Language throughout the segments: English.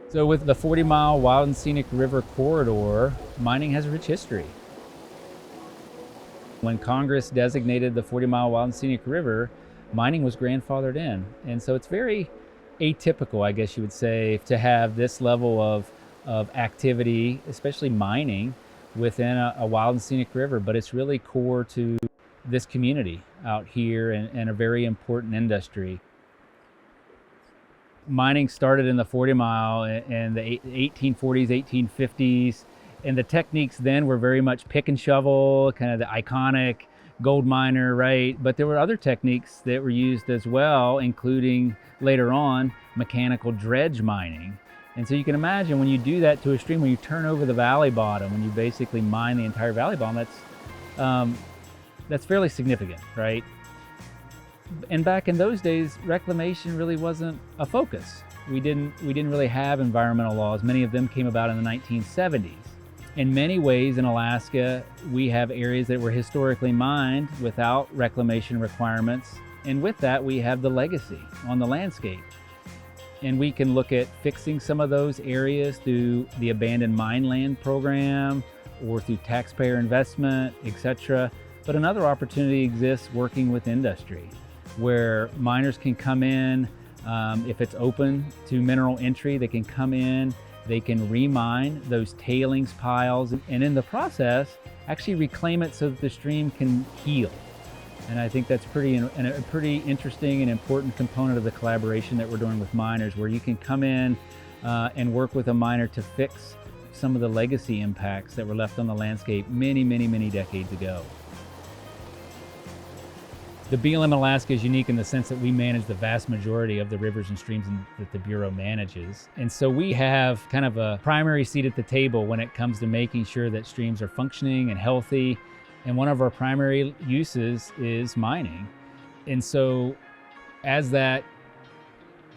So with the 40-mile wild and scenic river corridor, mining has a rich history. When Congress designated the 40-mile wild and scenic river, mining was grandfathered in. And so it's very atypical, I guess you would say, to have this level of activity, especially mining, within a wild and scenic river. But it's really core to this community out here and a very important industry. Mining started in the 40-mile in the 1840s, 1850s, and the techniques then were very much pick and shovel, kind of the iconic gold miner, right? But there were other techniques that were used as well, including later on mechanical dredge mining. And so you can imagine when you do that to a stream, when you turn over the valley bottom, when you basically mine the entire valley bottom, that's fairly significant, right? And back in those days, reclamation really wasn't a focus. We didn't really have environmental laws. Many of them came about in the 1970s. In many ways in Alaska, we have areas that were historically mined without reclamation requirements. And with that, we have the legacy on the landscape. And we can look at fixing some of those areas through the abandoned mine land program or through taxpayer investment, etc. But another opportunity exists working with industry, where miners can come in, if it's open to mineral entry, they can come in, they can remine those tailings piles, and in the process, actually reclaim it so that the stream can heal. And I think that's a pretty interesting and important component of the collaboration that we're doing with miners, where you can come in and work with a miner to fix some of the legacy impacts that were left on the landscape many, many, many decades ago. The BLM Alaska is unique in the sense that we manage the vast majority of the rivers and streams that the Bureau manages. And so we have kind of a primary seat at the table when it comes to making sure that streams are functioning and healthy. And one of our primary uses is mining. And so as that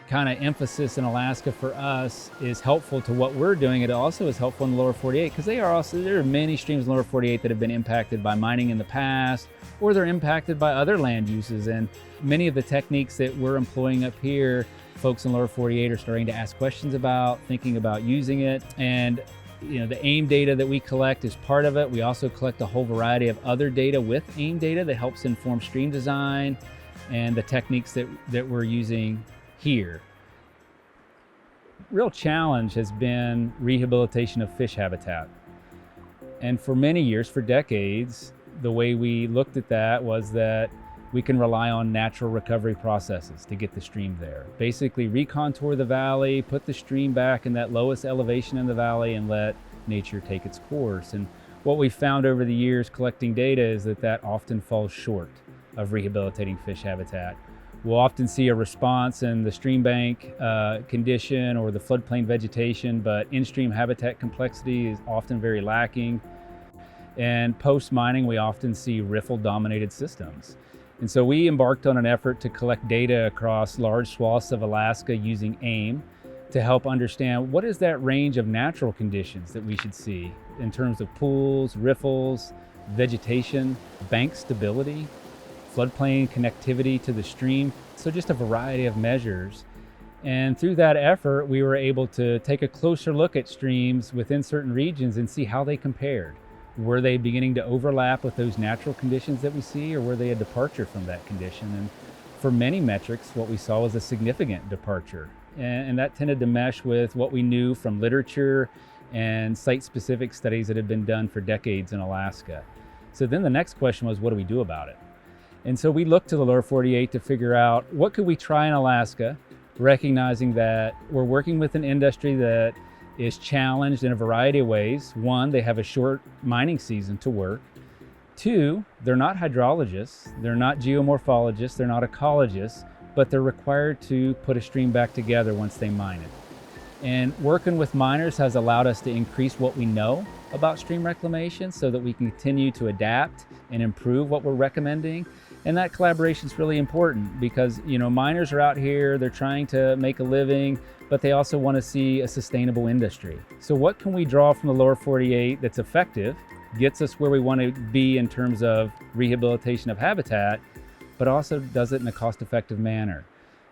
kind of emphasis in Alaska for us is helpful to what we're doing, it also is helpful in the lower 48, because there are many streams in the lower 48 that have been impacted by mining in the past, or they're impacted by other land uses. And many of the techniques that we're employing up here, folks in lower 48 are starting to ask questions about, thinking about using it. And the AIM data that we collect is part of it. We also collect a whole variety of other data with AIM data that helps inform stream design and the techniques that we're using here. Real challenge has been rehabilitation of fish habitat. And for many years, for decades, the way we looked at that was that we can rely on natural recovery processes to get the stream there. Basically recontour the valley, put the stream back in that lowest elevation in the valley, and let nature take its course. And what we found over the years collecting data is that often falls short of rehabilitating fish habitat. We'll often see a response in the stream bank condition or the floodplain vegetation, but in-stream habitat complexity is often very lacking. And post-mining, we often see riffle-dominated systems. And so we embarked on an effort to collect data across large swaths of Alaska using AIM to help understand what is that range of natural conditions that we should see in terms of pools, riffles, vegetation, bank stability, floodplain connectivity to the stream. So just a variety of measures. And through that effort, we were able to take a closer look at streams within certain regions and see how they compared. Were they beginning to overlap with those natural conditions that we see, or were they a departure from that condition? And for many metrics, what we saw was a significant departure. And that tended to mesh with what we knew from literature and site-specific studies that had been done for decades in Alaska. So then the next question was, what do we do about it? And so we looked to the lower 48 to figure out what could we try in Alaska, recognizing that we're working with an industry that is challenged in a variety of ways. One, they have a short mining season to work. Two, they're not hydrologists, they're not geomorphologists, they're not ecologists, but they're required to put a stream back together once they mine it. And working with miners has allowed us to increase what we know about stream reclamation so that we can continue to adapt and improve what we're recommending. And that collaboration is really important because, miners are out here, they're trying to make a living, but they also want to see a sustainable industry. So what can we draw from the lower 48 that's effective, gets us where we want to be in terms of rehabilitation of habitat, but also does it in a cost-effective manner?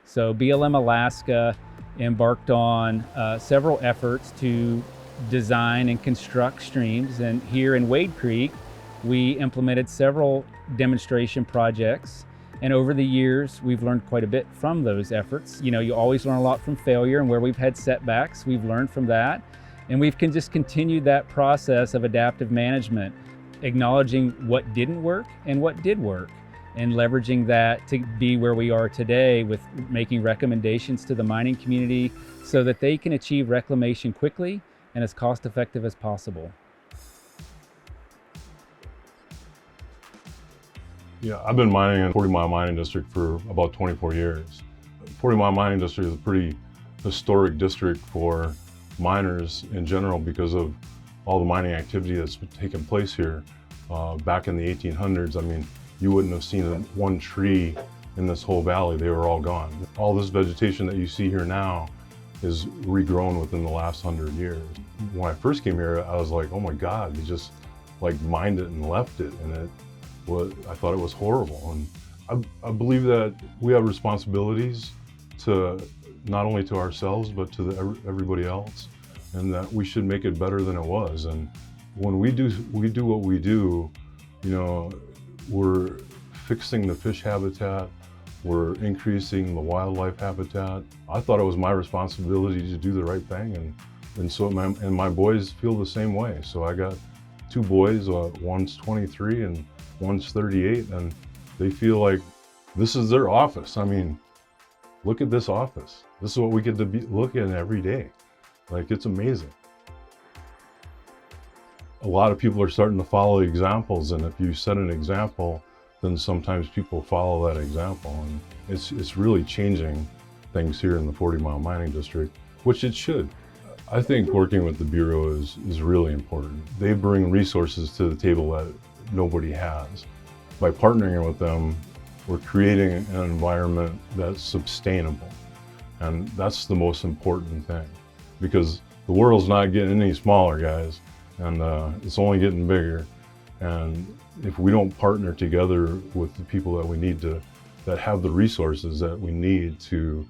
So BLM Alaska embarked on several efforts to design and construct streams. And here in Wade Creek, we implemented several demonstration projects. And over the years, we've learned quite a bit from those efforts. You always learn a lot from failure, and where we've had setbacks, we've learned from that. And we've just continued that process of adaptive management, acknowledging what didn't work and what did work, and leveraging that to be where we are today with making recommendations to the mining community so that they can achieve reclamation quickly and as cost effective as possible. Yeah, I've been mining in Fortymile mining district for about 24 years. Fortymile mining district is a pretty historic district for miners in general because of all the mining activity that's taken place here. Back in the 1800s, I mean, you wouldn't have seen one tree in this whole valley. They were all gone. All this vegetation that you see here now is regrown within the last 100 years. When I first came here, I was like, oh my God, they just mined it and left it. And I thought it was horrible. And I believe that we have responsibilities to not only to ourselves, but to everybody else, and that we should make it better than it was. And when we do what we do, we're fixing the fish habitat, we're increasing the wildlife habitat. I thought it was my responsibility to do the right thing, and my boys feel the same way. So I got two boys, one's 23 and one's 38, and they feel like this is their office. I mean, look at this office. This is what we get to look at every day. It's amazing. A lot of people are starting to follow examples, and if you set an example, then sometimes people follow that example. And it's really changing things here in the Fortymile mining district, which it should. I think working with the Bureau is really important. They bring resources to the table that nobody has. By partnering with them, we're creating an environment that's sustainable. And that's the most important thing, because the world's not getting any smaller, guys, and it's only getting bigger. And if we don't partner together with the people that we need to, that have the resources that we need to,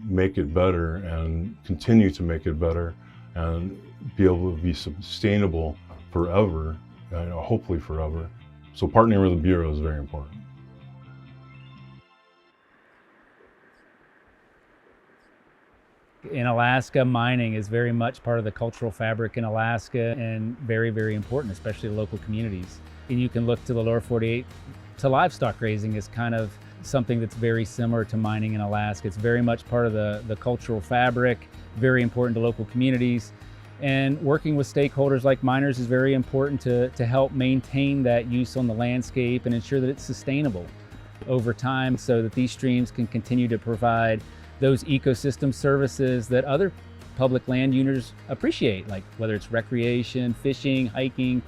make it better and continue to make it better and be able to be sustainable forever, hopefully forever. So partnering with the Bureau is very important. In Alaska, mining is very much part of the cultural fabric in Alaska and very, very important, especially to local communities. And you can look to the lower 48 to livestock raising is kind of something that's very similar to mining in Alaska. It's very much part of the cultural fabric, very important to local communities. And working with stakeholders like miners is very important to help maintain that use on the landscape and ensure that it's sustainable over time so that these streams can continue to provide those ecosystem services that other public land owners appreciate, like whether it's recreation, fishing, hiking,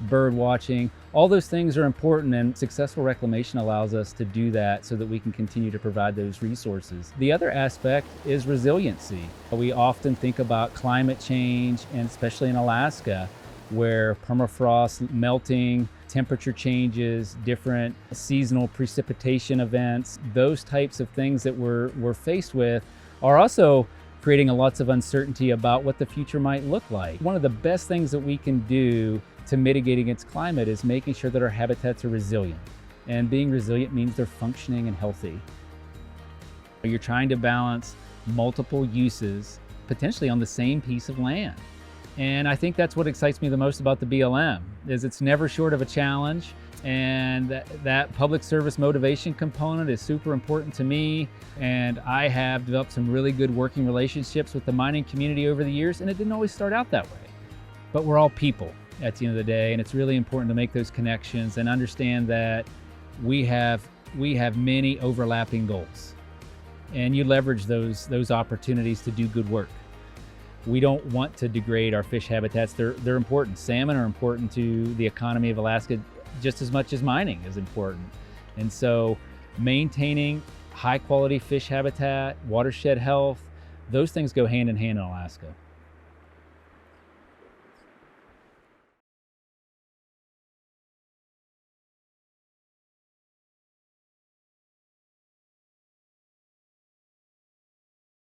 bird watching. All those things are important, and successful reclamation allows us to do that so that we can continue to provide those resources. The other aspect is resiliency. We often think about climate change, and especially in Alaska, where permafrost melting, temperature changes, different seasonal precipitation events, those types of things that we're faced with are also creating lots of uncertainty about what the future might look like. One of the best things that we can do to mitigate against climate is making sure that our habitats are resilient. And being resilient means they're functioning and healthy. You're trying to balance multiple uses, potentially on the same piece of land. And I think that's what excites me the most about the BLM, is it's never short of a challenge. And that public service motivation component is super important to me. And I have developed some really good working relationships with the mining community over the years, and it didn't always start out that way. But we're all people at the end of the day, and it's really important to make those connections and understand that we have many overlapping goals. And you leverage those opportunities to do good work. We don't want to degrade our fish habitats. They're important. Salmon are important to the economy of Alaska just as much as mining is important. And so maintaining high quality fish habitat, watershed health, those things go hand in hand in Alaska.